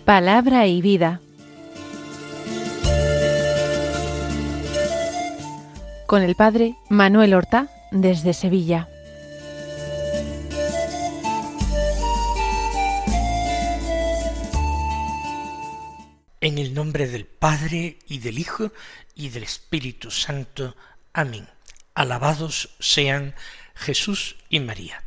Palabra y vida. Con el padre Manuel Horta, desde Sevilla. En el nombre del Padre, y del Hijo, y del Espíritu Santo. Amén. Alabados sean Jesús y María.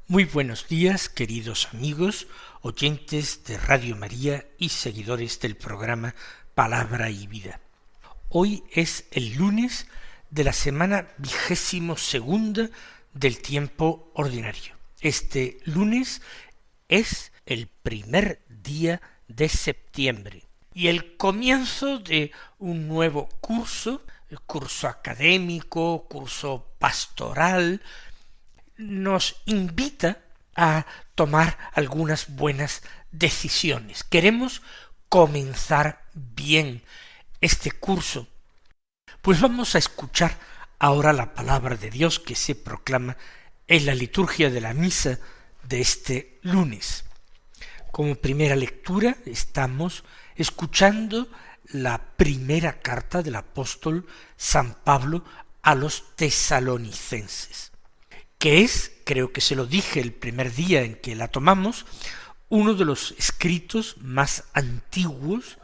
Muy buenos días, queridos amigos, oyentes de Radio María y seguidores del programa Palabra y Vida. Hoy es el lunes de la semana 22ª del tiempo ordinario. Este lunes es el primer día de septiembre y el comienzo de un nuevo curso, el curso académico, curso pastoral, nos invita a tomar algunas buenas decisiones. Queremos comenzar bien este curso. Pues vamos a escuchar ahora la palabra de Dios que se proclama en la liturgia de la misa de este lunes. Como primera lectura estamos escuchando la primera carta del apóstol San Pablo a los tesalonicenses, que es, creo que se lo dije el primer día en que la tomamos, uno de los escritos más antiguos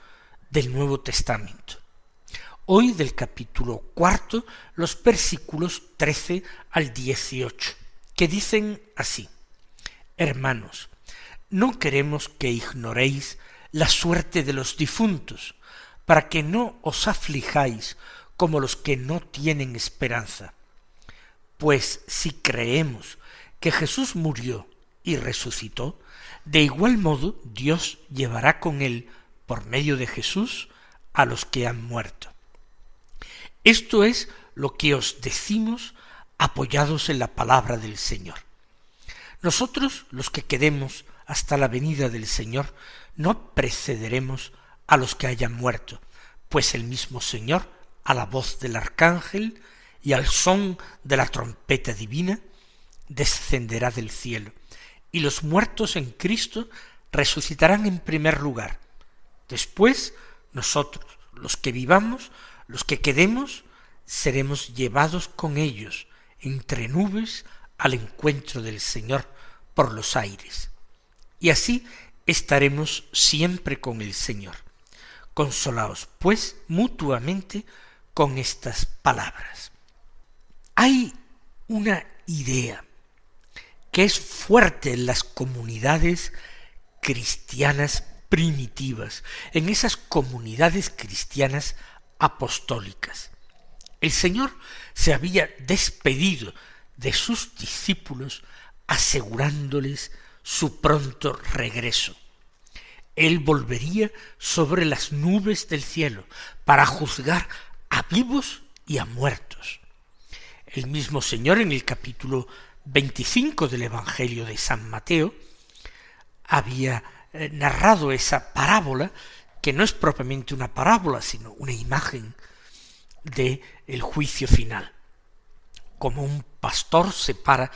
del Nuevo Testamento. Hoy del capítulo 4, los versículos 13 al 18, que dicen así: Hermanos, no queremos que ignoréis la suerte de los difuntos, para que no os aflijáis como los que no tienen esperanza. Pues si creemos que Jesús murió y resucitó, de igual modo Dios llevará con él, por medio de Jesús, a los que han muerto. Esto es lo que os decimos apoyados en la palabra del Señor. Nosotros, los que quedemos hasta la venida del Señor, no precederemos a los que hayan muerto, pues el mismo Señor, a la voz del arcángel y al son de la trompeta divina, descenderá del cielo, y los muertos en Cristo resucitarán en primer lugar. Después, nosotros, los que vivamos, los que quedemos, seremos llevados con ellos entre nubes al encuentro del Señor por los aires. Y así estaremos siempre con el Señor. Consolaos, pues, mutuamente con estas palabras. Hay una idea que es fuerte en las comunidades cristianas primitivas, en esas comunidades cristianas apostólicas. El Señor se había despedido de sus discípulos asegurándoles su pronto regreso. Él volvería sobre las nubes del cielo para juzgar a vivos y a muertos. El mismo Señor, en el capítulo 25 del Evangelio de San Mateo, había narrado esa parábola, que no es propiamente una parábola, sino una imagen de el juicio final. Como un pastor separa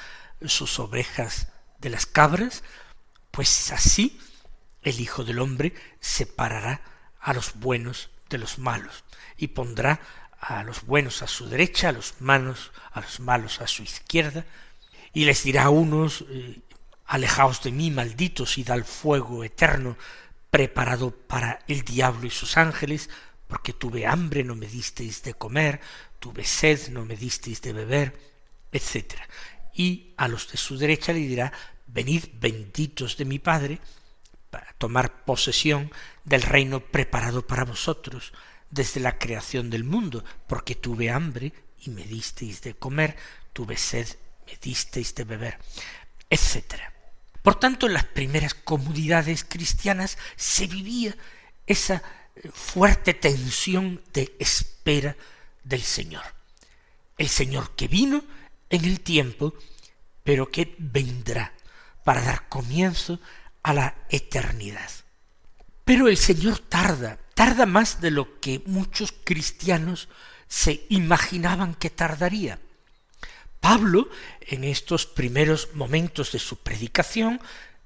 sus ovejas de las cabras, pues así el Hijo del Hombre separará a los buenos de los malos y pondrá a los buenos a su derecha, a los malos a su izquierda, y les dirá a unos: alejaos de mí, malditos, id al fuego eterno preparado para el diablo y sus ángeles, porque tuve hambre, no me disteis de comer, tuve sed, no me disteis de beber, etc. Y a los de su derecha le dirá: venid benditos de mi Padre, para tomar posesión del reino preparado para vosotros desde la creación del mundo, porque tuve hambre y me disteis de comer, tuve sed, me disteis de beber, etc. Por tanto, en las primeras comunidades cristianas se vivía esa fuerte tensión de espera del Señor. El Señor que vino en el tiempo, pero que vendrá para dar comienzo a la eternidad. Pero el Señor tarda tarda más de lo que muchos cristianos se imaginaban que tardaría. Pablo, en estos primeros momentos de su predicación,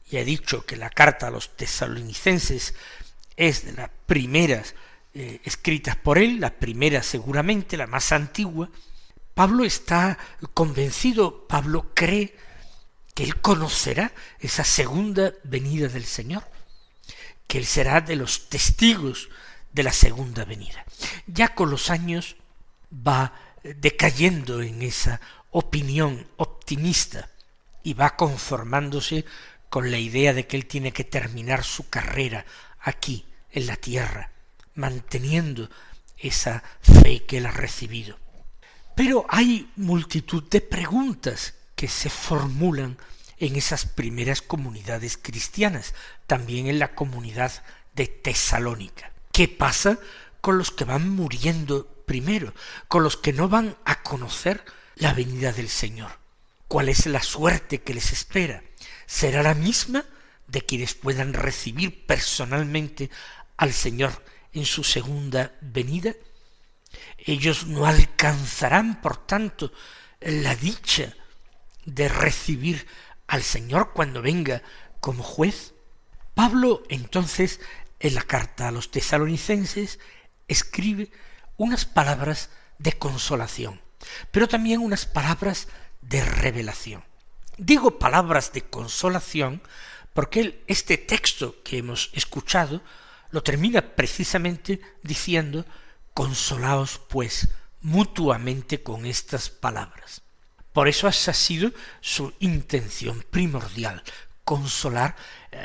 ya he dicho que la carta a los tesalonicenses es de las primeras escritas por él, la primera seguramente, la más antigua. Pablo está convencido, Pablo cree que él conocerá esa segunda venida del Señor, que él será de los testigos de la segunda venida. Ya con los años va decayendo en esa opinión optimista y va conformándose con la idea de que él tiene que terminar su carrera aquí, en la tierra, manteniendo esa fe que él ha recibido. Pero hay multitud de preguntas que se formulan en esas primeras comunidades cristianas, también en la comunidad de Tesalónica. ¿Qué pasa con los que van muriendo primero, con los que no van a conocer la venida del Señor? ¿Cuál es la suerte que les espera? ¿Será la misma de quienes puedan recibir personalmente al Señor en su segunda venida? Ellos no alcanzarán, por tanto, la dicha de recibir al Señor cuando venga como juez. Pablo, entonces, en la carta a los tesalonicenses, escribe unas palabras de consolación, pero también unas palabras de revelación. Digo palabras de consolación porque este texto que hemos escuchado lo termina precisamente diciendo: consolaos pues mutuamente con estas palabras. Por eso esa ha sido su intención primordial, consolar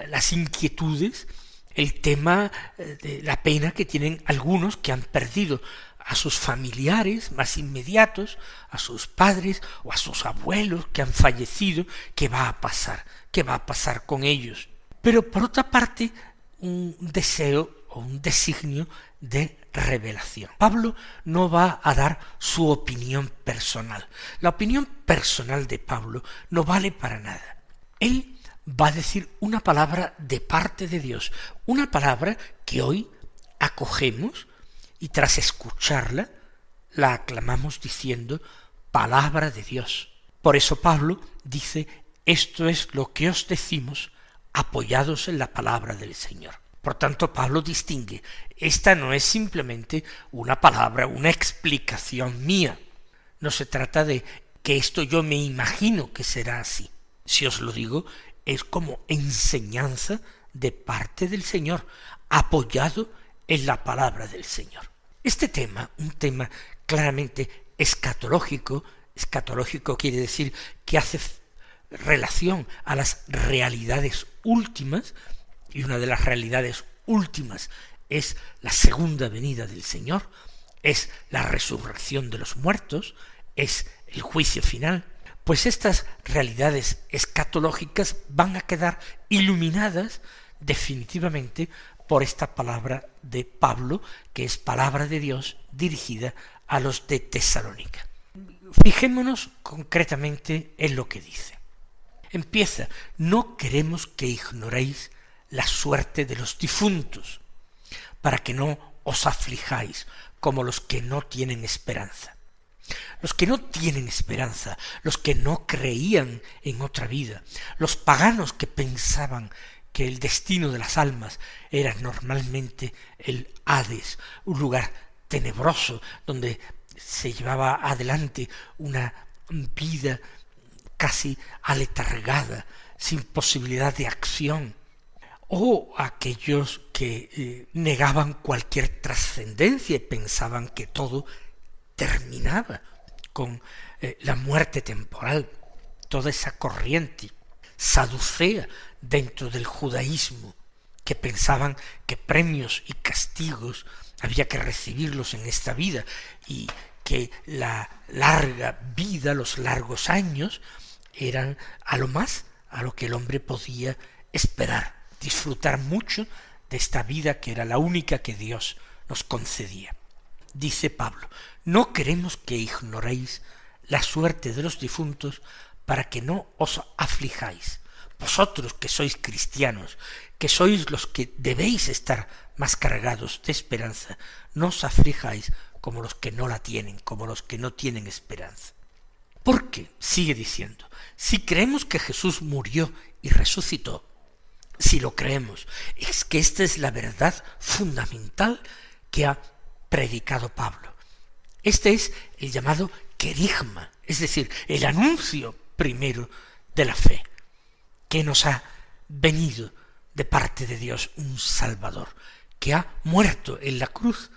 las inquietudes, el tema de la pena que tienen algunos que han perdido a sus familiares más inmediatos, a sus padres o a sus abuelos que han fallecido. ¿Qué va a pasar? ¿Qué va a pasar con ellos? Pero por otra parte, un deseo o un designio de revelación. Pablo no va a dar su opinión personal. La opinión personal de Pablo no vale para nada. Él va a decir una palabra de parte de Dios, una palabra que hoy acogemos y tras escucharla la aclamamos diciendo: palabra de Dios. Por eso Pablo dice: esto es lo que os decimos apoyados en la palabra del Señor. Por tanto, Pablo distingue: esta no es simplemente una palabra, una explicación mía. No se trata de que esto yo me imagino que será así. Si os lo digo, es como enseñanza de parte del Señor, apoyado en la palabra del Señor. Este tema, un tema claramente escatológico quiere decir que hace relación a las realidades últimas, y una de las realidades últimas es la segunda venida del Señor, es la resurrección de los muertos, es el juicio final. Pues estas realidades escatológicas van a quedar iluminadas definitivamente por esta palabra de Pablo, que es palabra de Dios dirigida a los de Tesalónica. Fijémonos concretamente en lo que dice. Empieza: no queremos que ignoréis la suerte de los difuntos, para que no os aflijáis como los que no tienen esperanza. Los que no tienen esperanza, los que no creían en otra vida, los paganos que pensaban que el destino de las almas era normalmente el Hades, un lugar tenebroso donde se llevaba adelante una vida casi aletargada, sin posibilidad de acción, o aquellos que negaban cualquier trascendencia y pensaban que todo terminaba con la muerte temporal. Toda esa corriente saducea dentro del judaísmo, que pensaban que premios y castigos había que recibirlos en esta vida y que la larga vida, los largos años, eran a lo más a lo que el hombre podía esperar, disfrutar mucho de esta vida que era la única que Dios nos concedía. Dice Pablo: no queremos que ignoréis la suerte de los difuntos para que no os aflijáis. Vosotros que sois cristianos, que sois los que debéis estar más cargados de esperanza, no os aflijáis como los que no la tienen, como los que no tienen esperanza. Porque, sigue diciendo, si creemos que Jesús murió y resucitó, si lo creemos, es que esta es la verdad fundamental que ha predicado Pablo. Este es el llamado querigma, es decir, el anuncio primero de la fe, que nos ha venido de parte de Dios un Salvador, que ha muerto en la cruz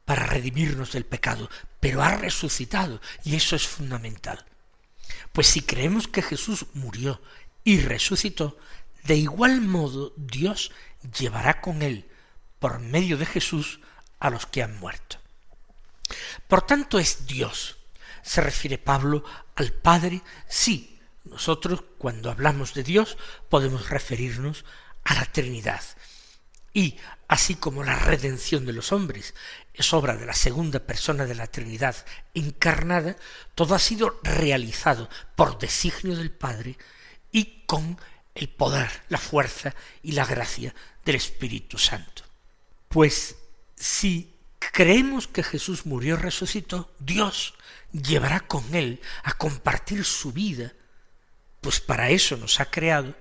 para redimirnos del pecado, pero ha resucitado, y eso es fundamental. Pues si creemos que Jesús murió y resucitó, de igual modo Dios llevará con él, por medio de Jesús, a los que han muerto. Por tanto es Dios. Se refiere Pablo al Padre. Sí, nosotros cuando hablamos de Dios podemos referirnos a la Trinidad. Y así como la redención de los hombres es obra de la segunda persona de la Trinidad encarnada, todo ha sido realizado por designio del Padre y con el poder, la fuerza y la gracia del Espíritu Santo. Pues si creemos que Jesús murió y resucitó, Dios llevará con él a compartir su vida, pues para eso nos ha creado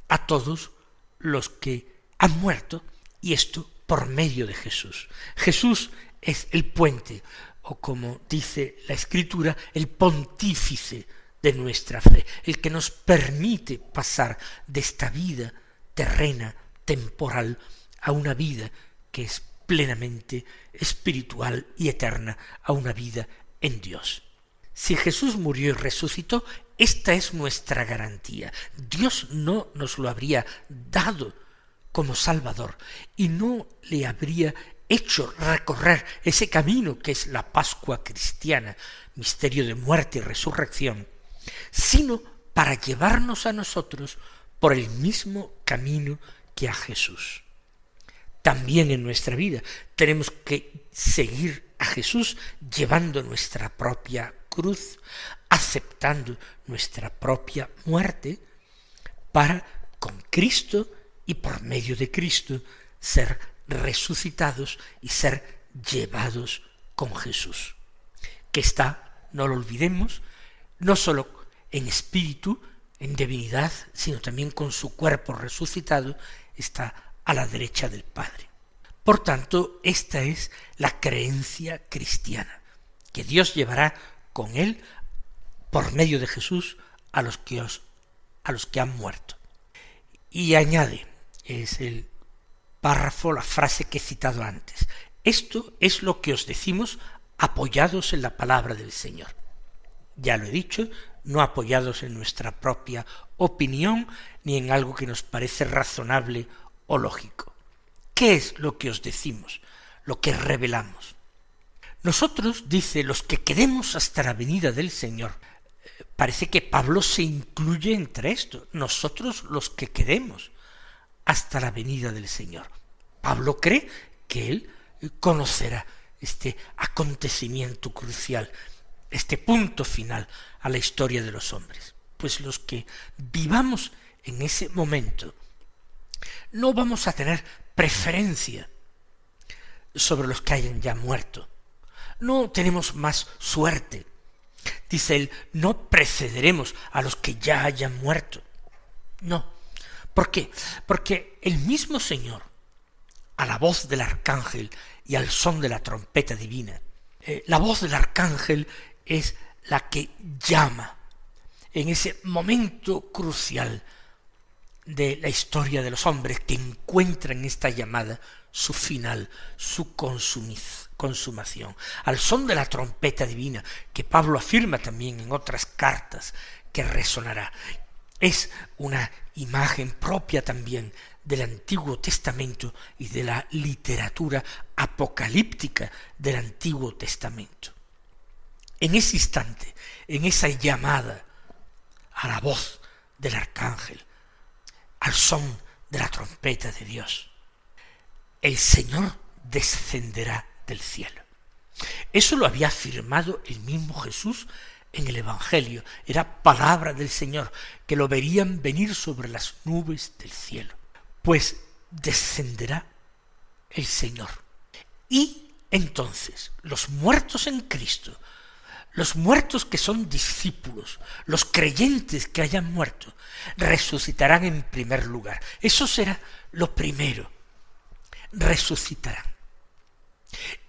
a todos los que han muerto, y esto por medio de Jesús. Jesús es el puente, o como dice la Escritura, el pontífice de nuestra fe, el que nos permite pasar de esta vida terrena, temporal, a una vida que es plenamente espiritual y eterna, a una vida en Dios. Si Jesús murió y resucitó, esta es nuestra garantía. Dios no nos lo habría dado como Salvador y no le habría hecho recorrer ese camino que es la Pascua cristiana, misterio de muerte y resurrección, sino para llevarnos a nosotros por el mismo camino que a Jesús. También en nuestra vida tenemos que seguir a Jesús llevando nuestra propia cruz, aceptando nuestra propia muerte, para con Cristo y por medio de Cristo ser resucitados y ser llevados con Jesús, que está, no lo olvidemos, no sólo en espíritu, en divinidad, sino también con su cuerpo resucitado, está a la derecha del Padre. Por tanto, esta es la creencia cristiana, que Dios llevará con él, por medio de Jesús, a los que han muerto. Y añade, es el párrafo, la frase que he citado antes: esto es lo que os decimos apoyados en la palabra del Señor. Ya lo he dicho, no apoyados en nuestra propia opinión, ni en algo que nos parece razonable o lógico. ¿Qué es lo que os decimos? Lo que revelamos. Nosotros, dice, los que quedemos hasta la venida del Señor. Parece que Pablo se incluye entre esto. Nosotros los que quedemos hasta la venida del Señor. Pablo cree que él conocerá este acontecimiento crucial, este punto final a la historia de los hombres. Pues los que vivamos en ese momento no vamos a tener preferencia sobre los que hayan ya muerto. No tenemos más suerte. Dice él, no precederemos a los que ya hayan muerto. No. ¿Por qué? Porque el mismo Señor, a la voz del arcángel y al son de la trompeta divina, la voz del arcángel es la que llama en ese momento crucial de la historia de los hombres, que encuentra en esta llamada su final, su consumación. Al son de la trompeta divina, que Pablo afirma también en otras cartas, que resonará. Es una imagen propia también del Antiguo Testamento y de la literatura apocalíptica del Antiguo Testamento. En ese instante, en esa llamada a la voz del arcángel, al son de la trompeta de Dios, el Señor descenderá del cielo. Eso lo había afirmado el mismo Jesús en el Evangelio, era palabra del Señor, que lo verían venir sobre las nubes del cielo. Pues descenderá el Señor. Y entonces los muertos en Cristo, los muertos que son discípulos, los creyentes que hayan muerto, resucitarán en primer lugar. Eso será lo primero. Resucitarán.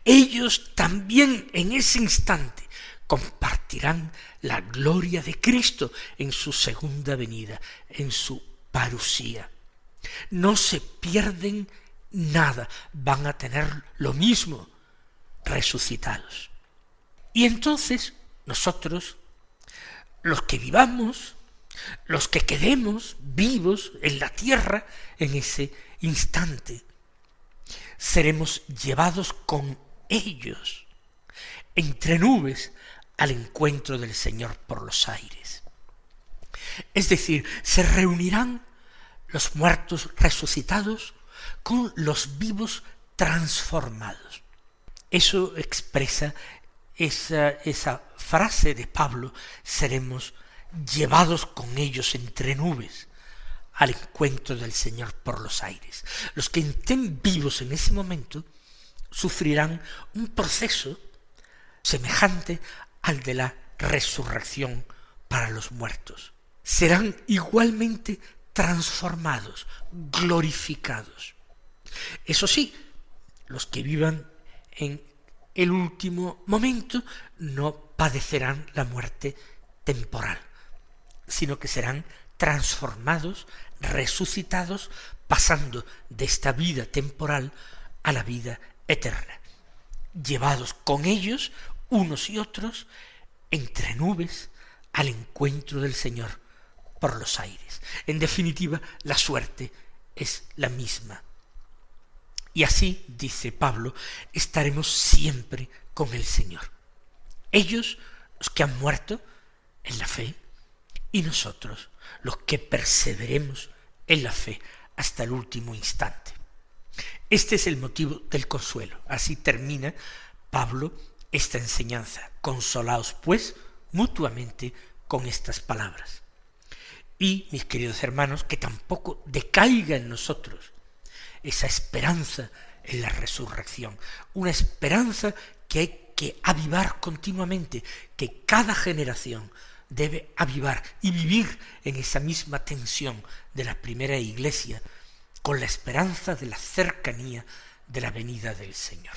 Ellos también en ese instante compartirán la gloria de Cristo en su segunda venida, en su parusía. No se pierden nada, van a tener lo mismo, resucitados. Y entonces nosotros, los que vivamos, los que quedemos vivos en la tierra en ese instante, seremos llevados con ellos entre nubes al encuentro del Señor por los aires. Es decir, se reunirán los muertos resucitados con los vivos transformados. Eso expresa esa frase de Pablo: seremos llevados con ellos entre nubes al encuentro del Señor por los aires. Los que estén vivos en ese momento sufrirán un proceso semejante al de la resurrección para los muertos. Serán igualmente transformados, glorificados. Eso sí, los que vivan en el último momento no padecerán la muerte temporal, sino que serán transformados, resucitados, pasando de esta vida temporal a la vida eterna, llevados con ellos, unos y otros, entre nubes, al encuentro del Señor por los aires. En definitiva, la suerte es la misma. Y así, dice Pablo, estaremos siempre con el Señor. Ellos, los que han muerto en la fe, y nosotros, los que perseveremos en la fe hasta el último instante. Este es el motivo del consuelo. Así termina Pablo esta enseñanza. Consolaos, pues, mutuamente con estas palabras. Y, mis queridos hermanos, que tampoco decaiga en nosotros esa esperanza en la resurrección, una esperanza que hay que avivar continuamente, que cada generación debe avivar y vivir en esa misma tensión de la primera iglesia, con la esperanza de la cercanía de la venida del Señor.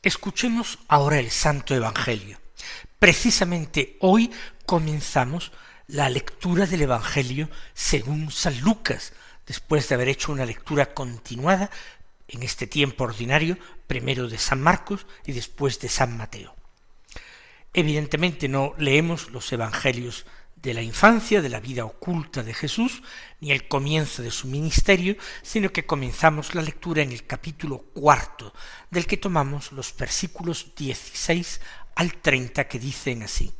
Escuchemos ahora el Santo Evangelio. Precisamente hoy comenzamos la lectura del Evangelio según San Lucas, después de haber hecho una lectura continuada en este tiempo ordinario, primero de San Marcos y después de San Mateo. Evidentemente no leemos los Evangelios de la infancia, de la vida oculta de Jesús, ni el comienzo de su ministerio, sino que comenzamos la lectura en el capítulo 4, del que tomamos los versículos 16 al 30, que dicen así: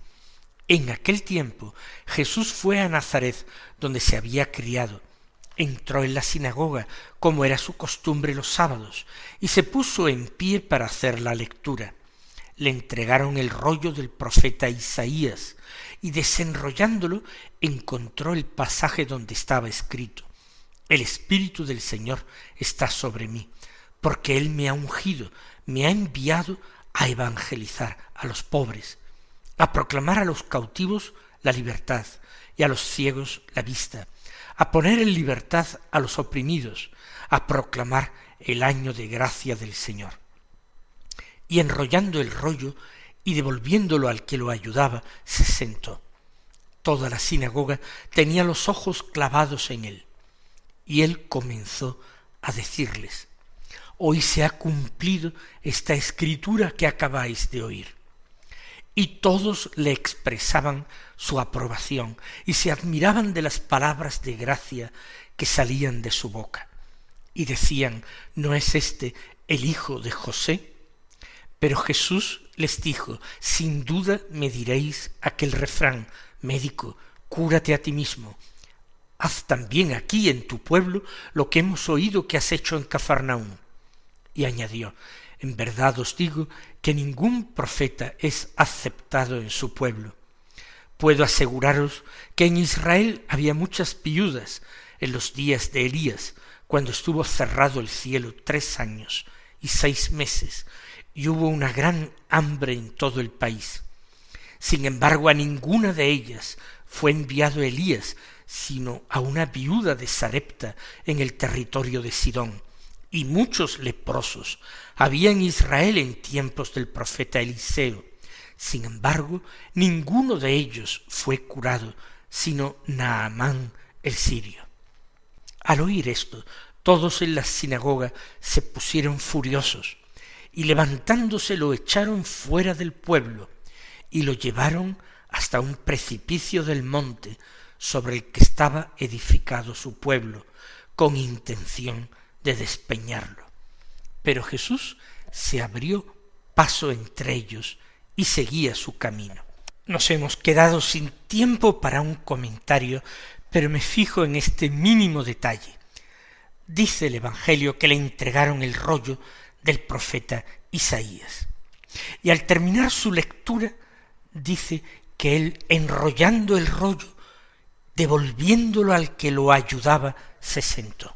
En aquel tiempo Jesús fue a Nazaret, donde se había criado. Entró en la sinagoga, como era su costumbre los sábados, y se puso en pie para hacer la lectura. Le entregaron el rollo del profeta Isaías, y desenrollándolo encontró el pasaje donde estaba escrito: El Espíritu del Señor está sobre mí, porque Él me ha ungido, me ha enviado a evangelizar a los pobres, a proclamar a los cautivos la libertad y a los ciegos la vista, a poner en libertad a los oprimidos, a proclamar el año de gracia del Señor. Y enrollando el rollo y devolviéndolo al que lo ayudaba, se sentó. Toda la sinagoga tenía los ojos clavados en él. Y él comenzó a decirles: Hoy se ha cumplido esta escritura que acabáis de oír. Y todos le expresaban su aprobación y se admiraban de las palabras de gracia que salían de su boca. Y decían: ¿No es este el hijo de José? Pero Jesús les dijo: Sin duda me diréis aquel refrán: Médico, cúrate a ti mismo. Haz también aquí en tu pueblo lo que hemos oído que has hecho en Cafarnaúm. Y añadió: En verdad os digo que ningún profeta es aceptado en su pueblo. Puedo aseguraros que en Israel había muchas viudas en los días de Elías, cuando estuvo cerrado el cielo 3 años y 6 meses, y hubo una gran hambre en todo el país. Sin embargo, a ninguna de ellas fue enviado Elías, sino a una viuda de Sarepta en el territorio de Sidón. Y muchos leprosos había en Israel en tiempos del profeta Eliseo. Sin embargo, ninguno de ellos fue curado, sino Naamán el sirio. Al oír esto, todos en la sinagoga se pusieron furiosos, y levantándose lo echaron fuera del pueblo, y lo llevaron hasta un precipicio del monte sobre el que estaba edificado su pueblo, con intención de despeñarlo. Pero Jesús se abrió paso entre ellos y seguía su camino. Nos hemos quedado sin tiempo para un comentario, pero me fijo en este mínimo detalle. Dice el Evangelio que le entregaron el rollo del profeta Isaías. Y al terminar su lectura, dice que él, enrollando el rollo, devolviéndolo al que lo ayudaba, se sentó.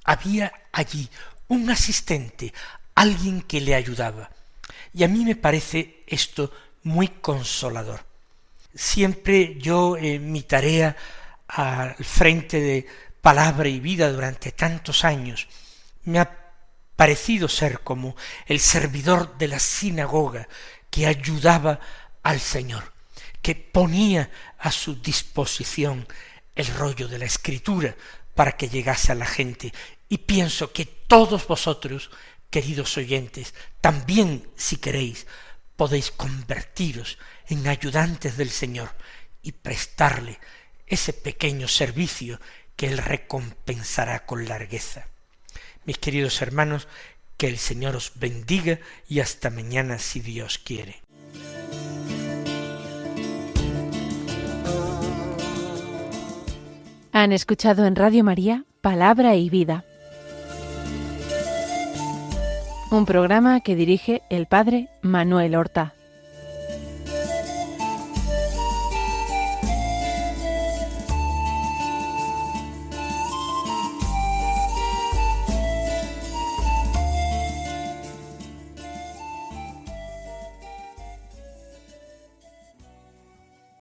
Había allí un asistente, alguien que le ayudaba. Y a mí me parece esto muy consolador. Siempre yo en mi tarea al frente de Palabra y Vida durante tantos años, me ha parecido ser como el servidor de la sinagoga que ayudaba al Señor, que ponía a su disposición el rollo de la Escritura para que llegase a la gente. Y pienso que todos vosotros, queridos oyentes, también, si queréis, podéis convertiros en ayudantes del Señor y prestarle ese pequeño servicio que Él recompensará con largueza. Mis queridos hermanos, que el Señor os bendiga y hasta mañana si Dios quiere. Han escuchado en Radio María Palabra y Vida, un programa que dirige el Padre Manuel Horta.